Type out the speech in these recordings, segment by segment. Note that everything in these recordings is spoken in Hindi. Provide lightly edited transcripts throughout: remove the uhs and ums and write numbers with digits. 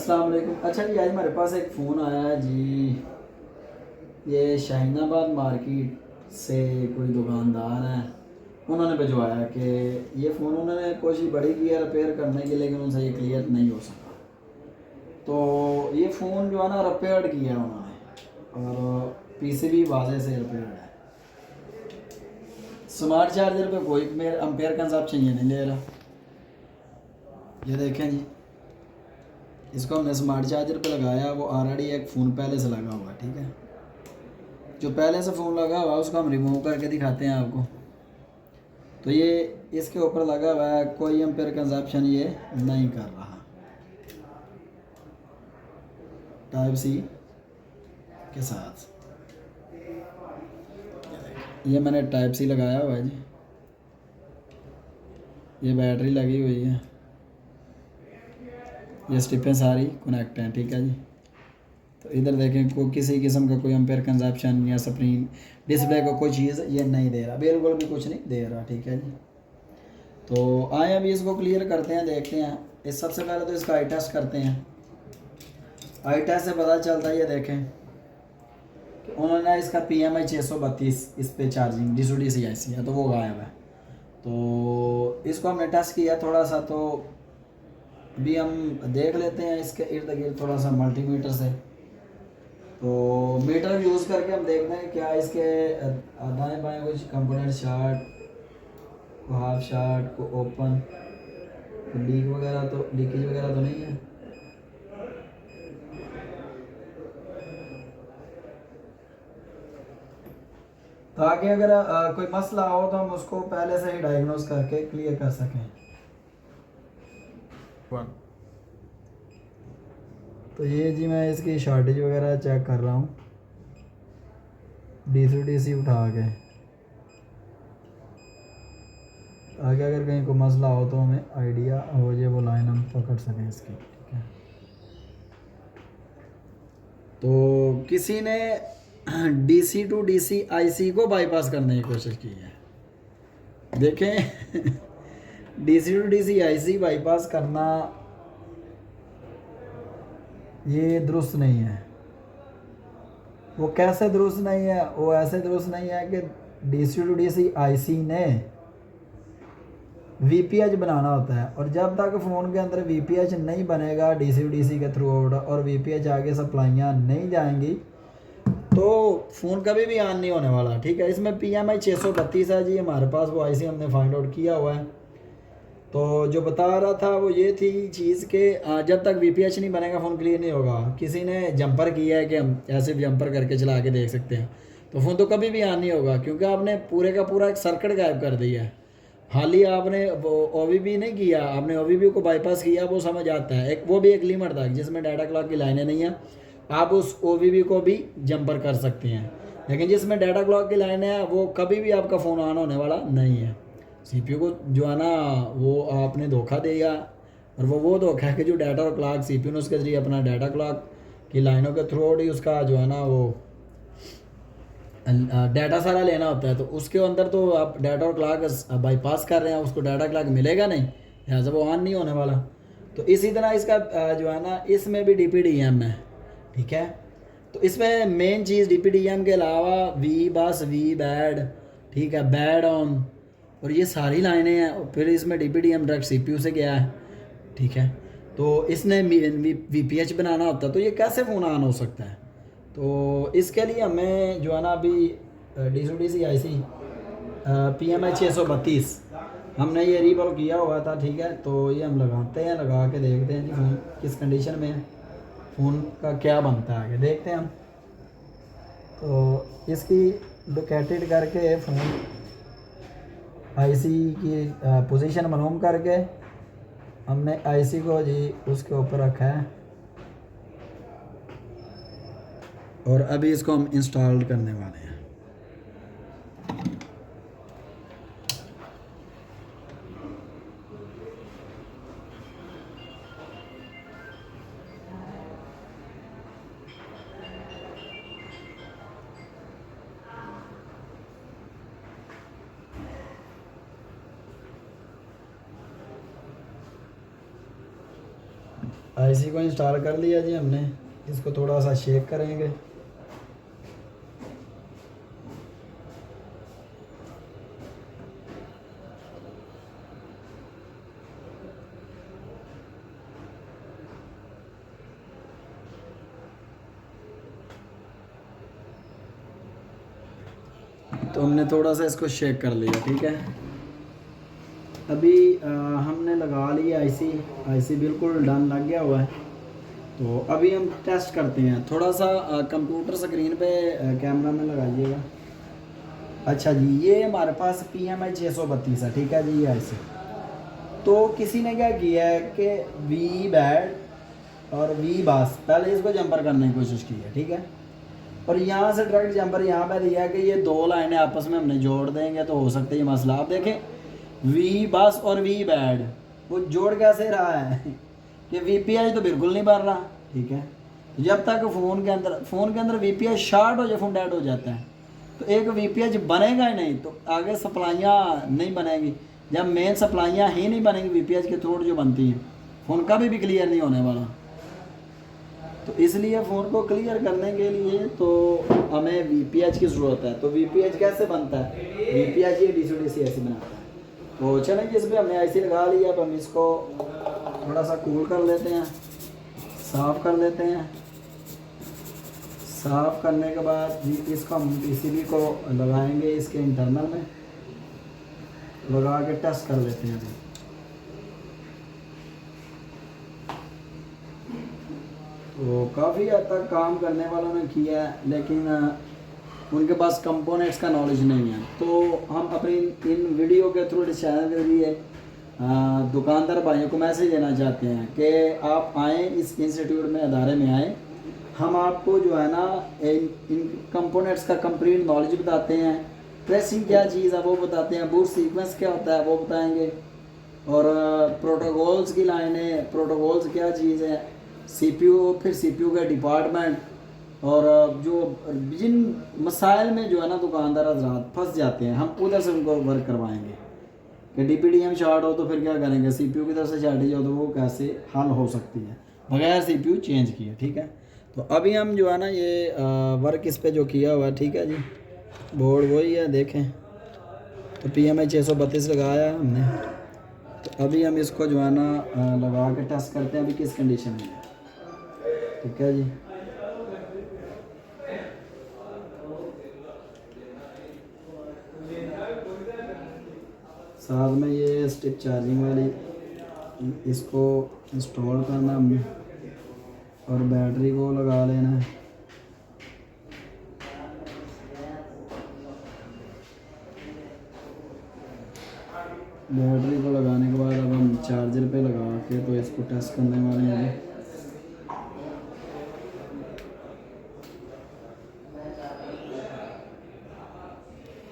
अस्सलाम वालेकुम। अच्छा जी, आज हमारे पास एक फ़ोन आया है जी। ये शाहीनाबाद मार्केट से कोई दुकानदार हैं, उन्होंने भिजवाया कि ये फ़ोन उन्होंने कोशिश बड़ी की है रिपेयर करने की, लेकिन उनसे ये क्लियर नहीं हो सका। तो ये फ़ोन जो है ना रिपेयर किया है उन्होंने, और पीसीबी वाजे से रिपेयर है। स्मार्ट चार्जर पे कोई एम्पेयर कंजप्शन ये नहीं ले रहा। ये देखें जी, इसको हमने स्मार्ट चार्जर पे लगाया, वो ऑलरेडी एक फ़ोन पहले से लगा हुआ है। ठीक है, जो पहले से फ़ोन लगा हुआ है उसको हम रिमूव करके दिखाते हैं आपको। तो ये इसके ऊपर लगा हुआ है, कोई एम्पेयर कंजप्शन ये नहीं कर रहा। टाइप सी के साथ ये मैंने टाइप सी लगाया हुआ है जी। ये बैटरी लगी हुई है, ये स्ट्रिपें सारी कनेक्ट हैं। ठीक है जी, तो इधर देखें, कोई किसी किस्म का कोई एम्पेयर कंजप्शन या स्क्रीन डिस्प्ले को कोई चीज़ ये नहीं दे रहा, बिल्कुल भी कुछ नहीं दे रहा। ठीक है जी, तो आए अभी इसको क्लियर करते हैं, देखते हैं। इस सबसे पहले तो इसका आई टेस्ट करते हैं। आई टेस्ट से पता चलता है, ये देखें कि उन्होंने इसका PMI 632 इस पे चार्जिंग DC ऐसी है, तो वो गायब है। तो इसको हमने टेस्ट किया थोड़ा सा, तो अभी हम देख लेते हैं इसके इर्द गिर्द थोड़ा सा मल्टीमीटर से। तो मीटर यूज़ करके हम देखते हैं क्या इसके दाएँ बाएँ कुछ कंपोनेंट शार्ट, को हाफ शार्ट, को ओपन, को लीक वगैरह, तो लीकेज वगैरह तो नहीं है। ताकि अगर कोई मसला हो तो हम उसको पहले से ही डायग्नोस करके क्लियर कर सकें। तो ये जी मैं इसकी शॉर्टेज वगैरह चेक कर रहा हूँ, DC उठा के, ताकि अगर कहीं कोई मसला हो तो हमें आइडिया हो जाए, वो लाइन हम पकड़ सकें इसकी। ठीक है, तो किसी ने DC टू DC IC को बाईपास करने की कोशिश की है। देखें DC to DC IC bypass करना ये दुरुस्त नहीं है। वो कैसे दुरुस्त नहीं है? वो ऐसे दुरुस्त नहीं है कि DC टू DC IC ने VPH बनाना होता है, और जब तक फ़ोन के अंदर VPH नहीं बनेगा DC टू DC के थ्रू आउट, और VPH आगे सप्लाइयाँ नहीं जाएंगी, तो फ़ोन कभी भी ऑन नहीं होने वाला। ठीक है, इसमें PMI 632 है जी हमारे पास, वो IC हमने फाइंड आउट किया हुआ है। तो जो बता रहा था वो ये थी चीज़ कि जब तक VPH नहीं बनेगा फ़ोन क्लियर नहीं होगा। किसी ने जंपर किया है कि हम ऐसे जंपर करके चला के देख सकते हैं, तो फ़ोन तो कभी भी ऑन नहीं होगा, क्योंकि आपने पूरे का पूरा एक सर्किट गायब कर दिया है। हाल ही आपने वो OVB नहीं किया, आपने OVB को बाईपास किया, वो समझ आता है। एक वो भी एक लिमिट था जिसमें डाटा क्लॉक की लाइनें नहीं हैं, आप उस OVB को भी जंपर कर सकते हैं। लेकिन जिसमें डाटा क्लॉक की लाइनें हैं वो कभी भी आपका फ़ोन ऑन होने वाला नहीं है। CPU को जो है ना वो आपने धोखा दिया, और वो धोखा है कि जो डाटा और क्लॉक CPU ने उसके ज़रिए अपना डाटा क्लॉक की लाइनों के थ्रू ही उसका जो है ना वो डाटा सारा लेना होता है। तो उसके अंदर तो आप डाटा और क्लॉक बाईपास कर रहे हैं, उसको डाटा क्लॉक मिलेगा नहीं, लिहाजा वो ऑन नहीं होने वाला। तो इसी तरह इसका जो है ना इसमें भी DPDM है। ठीक है, तो इसमें मेन चीज़ DPDM के अलावा V बैड, ठीक है, बैड ऑन, और ये सारी लाइनें हैं। और फिर इसमें DPDM डायरेक्ट CPU से गया है। ठीक है, तो इसने VPH बनाना होता है, तो ये कैसे फ़ोन ऑन हो सकता है? तो इसके लिए हमें जो है ना अभी DC IC PMI 632 हमने ये रीबॉल किया हुआ था। ठीक है, तो ये हम लगाते हैं, लगा के देखते हैं जी फ़ोन किस कंडीशन में है, फ़ोन का क्या बनता है आगे देखते हैं हम। तो इसकी लोकेटेड करके फ़ोन IC की पोजीशन मालूम करके हमने IC को जी उसके ऊपर रखा है, और अभी इसको हम इंस्टॉल करने वाले हैं। आईसी को इंस्टॉल कर लिया जी हमने। इसको थोड़ा सा शेक करेंगे। तो हमने थोड़ा सा इसको शेक कर लिया, ठीक है। अभी हमने लगा लिया आईसी। आईसी बिल्कुल डन लग गया हुआ है। तो अभी हम टेस्ट करते हैं। थोड़ा सा कंप्यूटर स्क्रीन पे कैमरा में लगाइएगा। अच्छा जी, ये हमारे पास PMI 632 है, ठीक है जी, ये आईसी। तो किसी ने क्या किया है कि वी बैड और वी बास पहले इसको जंपर करने की कोशिश की है, ठीक है। और यहाँ से डायरेक्ट जंपर यहाँ पे दिया है कि ये दो लाइनें आपस में हमने जोड़ देंगे तो हो सकता है ये मसला। आप देखें वी बस और वी बैड वो जोड़ कैसे रहा है कि VPI तो बिल्कुल नहीं बन रहा, ठीक है। जब तक फ़ोन के अंदर VPI शार्ट हो जाए, फ़ोन डेड हो जाता है, तो एक VPI बनेगा ही नहीं, तो आगे सप्लाइयाँ नहीं बनेगी। जब मेन सप्लाइयाँ ही नहीं बनेंगी VPI के थ्रू जो बनती हैं, फ़ोन कभी भी क्लियर नहीं होने वाला। तो इसलिए फ़ोन को क्लियर करने के लिए तो हमें VPH की ज़रूरत है। तो VPH कैसे बनता है? VPH ये DC ऐसे बनाता है। तो चलें कि इसमें हमने ऐसे लगा लिया। अब हम इसको थोड़ा सा कूल कर लेते हैं, साफ़ कर लेते हैं। साफ़ करने के बाद इसको हम PCB को लगाएंगे, इसके इंटरनल में लगा के टेस्ट कर लेते हैं अभी। तो काफ़ी हद तक काम करने वालों ने किया है, लेकिन उनके पास कंपोनेंट्स का नॉलेज नहीं है। तो हम अपनी इन वीडियो के थ्रू इस चैनल के जरिए दुकानदार भाइयों को मैसेज देना चाहते हैं कि आप आएँ, इस इंस्टीट्यूट में, अदारे में आएँ। हम आपको जो है ना इन कंपोनेंट्स का कंप्लीट नॉलेज बताते हैं। प्रेसिंग क्या चीज़ है वो बताते हैं, बूट सीक्वेंस क्या होता है वो बताएंगे, और प्रोटोकॉल्स की लाइनें, प्रोटोकॉल्स क्या चीज़ है, CPU, फिर CPU का डिपार्टमेंट, और जो जिन मसाइल में जो है ना दुकानदार हज़रात फंस जाते हैं, हम उधर से उनको वर्क करवाएंगे कि DPDM शॉर्ट हो तो फिर क्या करेंगे, CPU की तरफ से शॉर्टेज हो तो वो कैसे हल हो सकती है बगैर CPU चेंज किए, ठीक है। तो अभी हम जो है ना ये वर्क इस पे जो किया हुआ है, ठीक है जी, बोर्ड वही है, देखें। तो PMI 632 लगाया है हमने। तो अभी हम इसको जो है ना लगा के टेस्ट करते हैं अभी किस कंडीशन में है, ठीक है जी। साथ में ये स्टिक चार्जिंग वाली इसको इंस्टॉल करना हमने, और बैटरी को लगा लेना है। बैटरी को लगाने के बाद अब हम चार्जर पे लगा के तो इसको टेस्ट करने वाले हैं।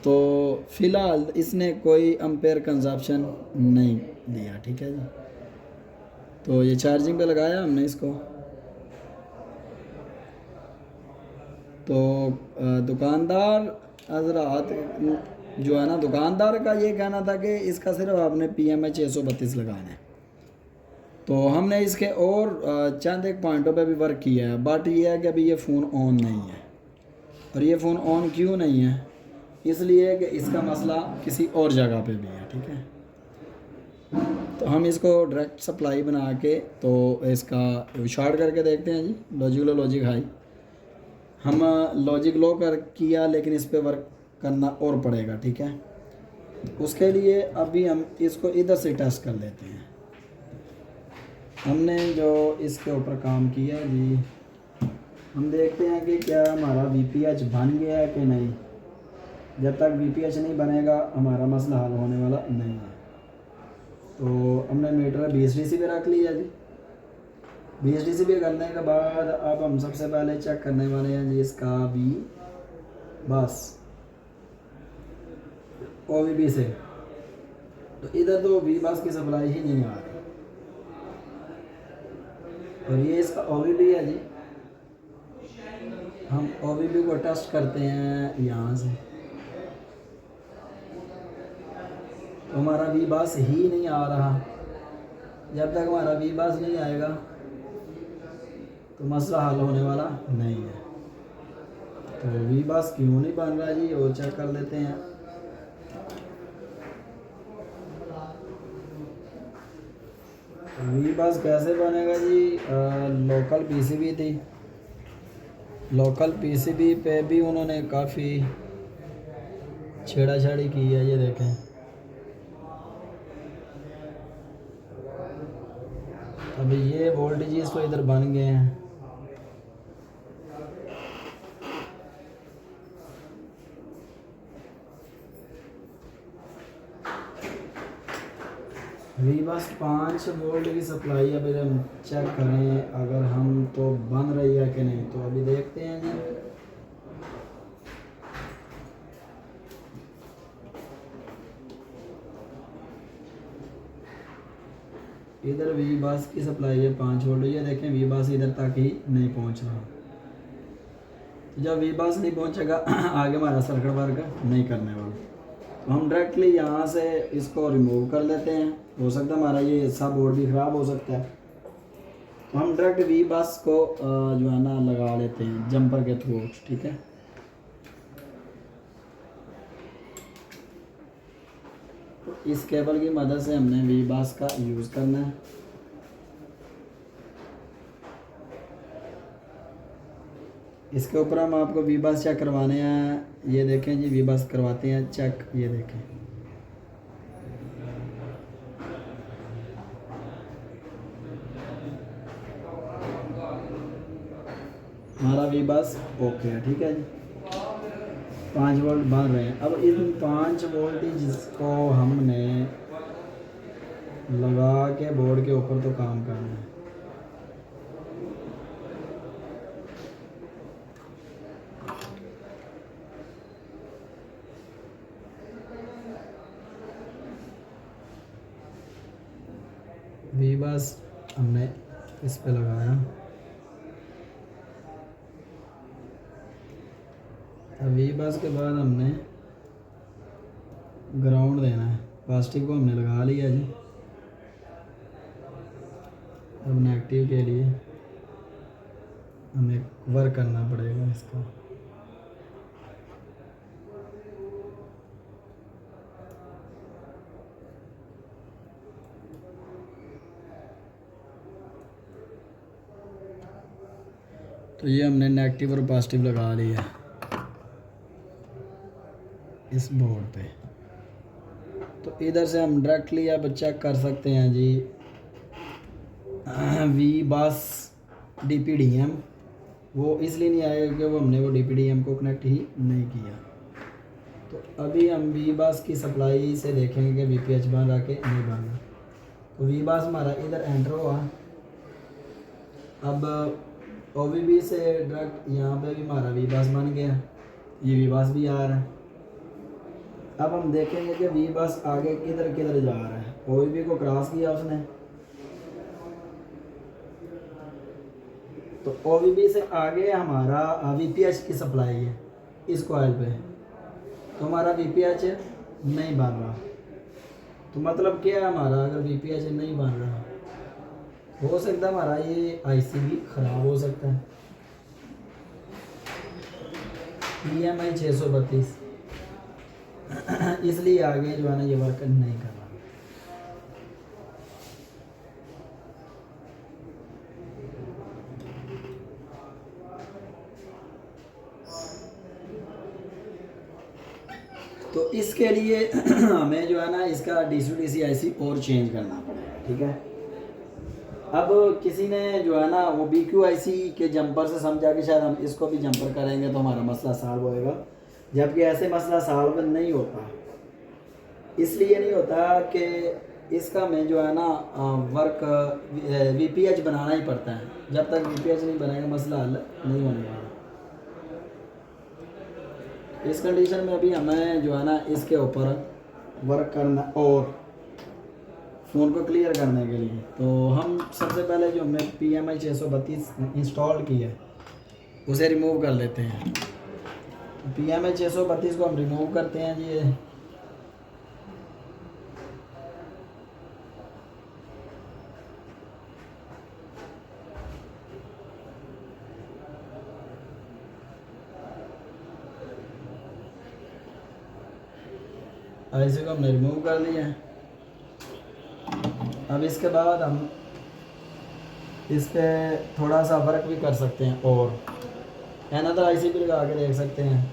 तो फ़िलहाल इसने कोई एम्पेयर कंजप्शन नहीं दिया, ठीक है जी। तो ये चार्जिंग पे लगाया हमने इसको। तो दुकानदार हज़रात जो है ना, दुकानदार का ये कहना था कि इसका सिर्फ आपने PMI 632 लगाना है। तो हमने इसके और चंद एक पॉइंटों पे भी वर्क किया है, बट ये है कि अभी ये फ़ोन ऑन नहीं है। और ये फ़ोन ऑन क्यों नहीं है? इसलिए कि इसका मसला किसी और जगह पे भी है, ठीक है। तो हम इसको डायरेक्ट सप्लाई बना के तो इसका शॉर्ट करके देखते हैं जी। Logic low, logic high. हम लॉजिक लो कर किया, लेकिन इस पे वर्क करना और पड़ेगा, ठीक है। उसके लिए अभी हम इसको इधर से टेस्ट कर लेते हैं। हमने जो इसके ऊपर काम किया जी, हम देखते हैं कि क्या हमारा VPH बन गया है कि नहीं। जब तक VPH नहीं बनेगा हमारा मसला हल होने वाला नहीं है। तो हमने मीटर 20 DC पे रख लिया जी। 20 DC पे करने के बाद अब हम सबसे पहले चेक करने वाले हैं जी इसका V बस OVB से। तो इधर तो V बस की सप्लाई ही नहीं आ रही, और ये इसका OVB है जी। हम OVB को टेस्ट करते हैं यहाँ से। तो हमारा V बस ही नहीं आ रहा। जब तक हमारा V बस नहीं आएगा तो मसला हल होने वाला नहीं है। तो वी बस क्यों नहीं बन रहा जी, वो चेक कर लेते हैं। वी बस कैसे बनेगा जी, लोकल पीसीबी थी, लोकल पीसीबी पे भी उन्होंने काफ़ी छेड़ाछाड़ी की है। ये देखें, अभी ये वोल्टेजेस तो इधर बन गए हैं। वी बस 5 वोल्ट की सप्लाई अभी हम चेक करें अगर हम तो बन रही है कि नहीं, तो अभी देखते हैं जी। इधर वी बस की सप्लाई है 5 वोल्ट, ये देखें वी बस इधर तक ही नहीं पहुंच रहा। तो जब वी बस नहीं पहुंचेगा आगे हमारा सर्किट वर्क नहीं करने वाला। तो हम डायरेक्टली यहाँ से इसको रिमूव कर लेते हैं। हो सकता है हमारा ये सब बोर्ड भी ख़राब हो सकता है। तो हम डायरेक्ट वी बस को जो है ना लगा लेते हैं जंपर के थ्रू, ठीक है। तो इस केबल की मदद से हमने वी बस का यूज़ करना है। इसके ऊपर हम आपको वी बस चेक करवाने हैं। ये देखें जी, वी बस करवाते हैं चेक। ये देखें, हमारा वी बस ओके है, ठीक है जी। 5 वोल्ट बन रहे हैं। अब इन 5 वोल्टेज को हमने लगा के बोर्ड के ऊपर तो काम करना है। वी बस हमने इस पे लगाया। अब वी बस के बाद हमने ग्राउंड देना है। पॉजिटिव को हमने लगा लिया जी। अब नेगेटिव के लिए हमें वर्क करना पड़ेगा इसका। तो ये हमने नेगेटिव और पॉजिटिव लगा लिया इस बोर्ड पे। तो इधर से हम डायरेक्टली अब चेक कर सकते हैं जी। वी बस DPDM वो इसलिए नहीं आएगा क्योंकि वो हमने वो DPDM को कनेक्ट ही नहीं किया। तो अभी हम वी बस की सप्लाई से देखेंगे कि VPH बन रहा कि नहीं बन रहा। तो वी बस हमारा इधर एंटर हुआ। अब OBB से डायरेक्ट यहाँ पे भी हमारा वी बस बन गया। ये वी बस भी आ रहा है। अब हम देखेंगे कि वी बस आगे किधर किधर जा रहा है। OBB को क्रॉस किया उसने, तो OBB से आगे हमारा VPH की सप्लाई है इस कॉइल पे। तो हमारा VPH नहीं बन रहा। तो मतलब क्या है हमारा, अगर VPH नहीं बन रहा, हो सकता है हमारा ये IC भी ख़राब हो सकता है। PMI 632 इसलिए आगे जो है ना ये वर्क नहीं कर रहा। तो इसके लिए हमें जो है ना इसका DC-DC IC और चेंज करना पड़ेगा, ठीक है। अब किसी ने जो है ना वो BQIC के जंपर से समझा कि शायद हम इसको भी जंपर करेंगे तो हमारा मसला सॉल्व होएगा, जबकि ऐसे मसला सॉल्व नहीं होता। इसलिए नहीं होता कि इसका में जो है ना वर्क VPH बनाना ही पड़ता है। जब तक VPH नहीं बनेगा मसला हल नहीं होने वाला। इस कंडीशन में अभी हमें जो है ना इसके ऊपर वर्क करना और फ़ोन को क्लियर करने के लिए, तो हम सबसे पहले जो हमने PMI 632 इंस्टॉल की है उसे रिमूव कर लेते हैं। PMI 632 को हम रिमूव करते हैं जी। आईसी को हमने रिमूव कर दिया है। अब इसके बाद हम इस पे थोड़ा सा वर्क भी कर सकते हैं और अनदर आईसी भी लगा के देख सकते हैं।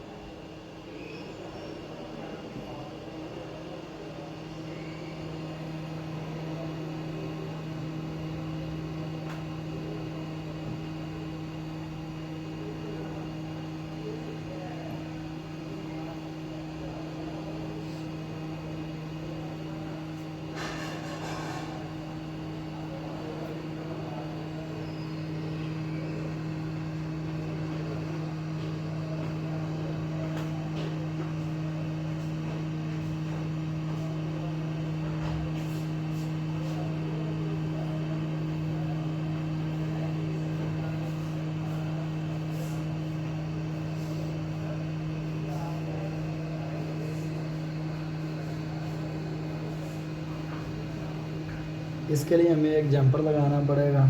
इसके लिए हमें एक जंपर लगाना पड़ेगा।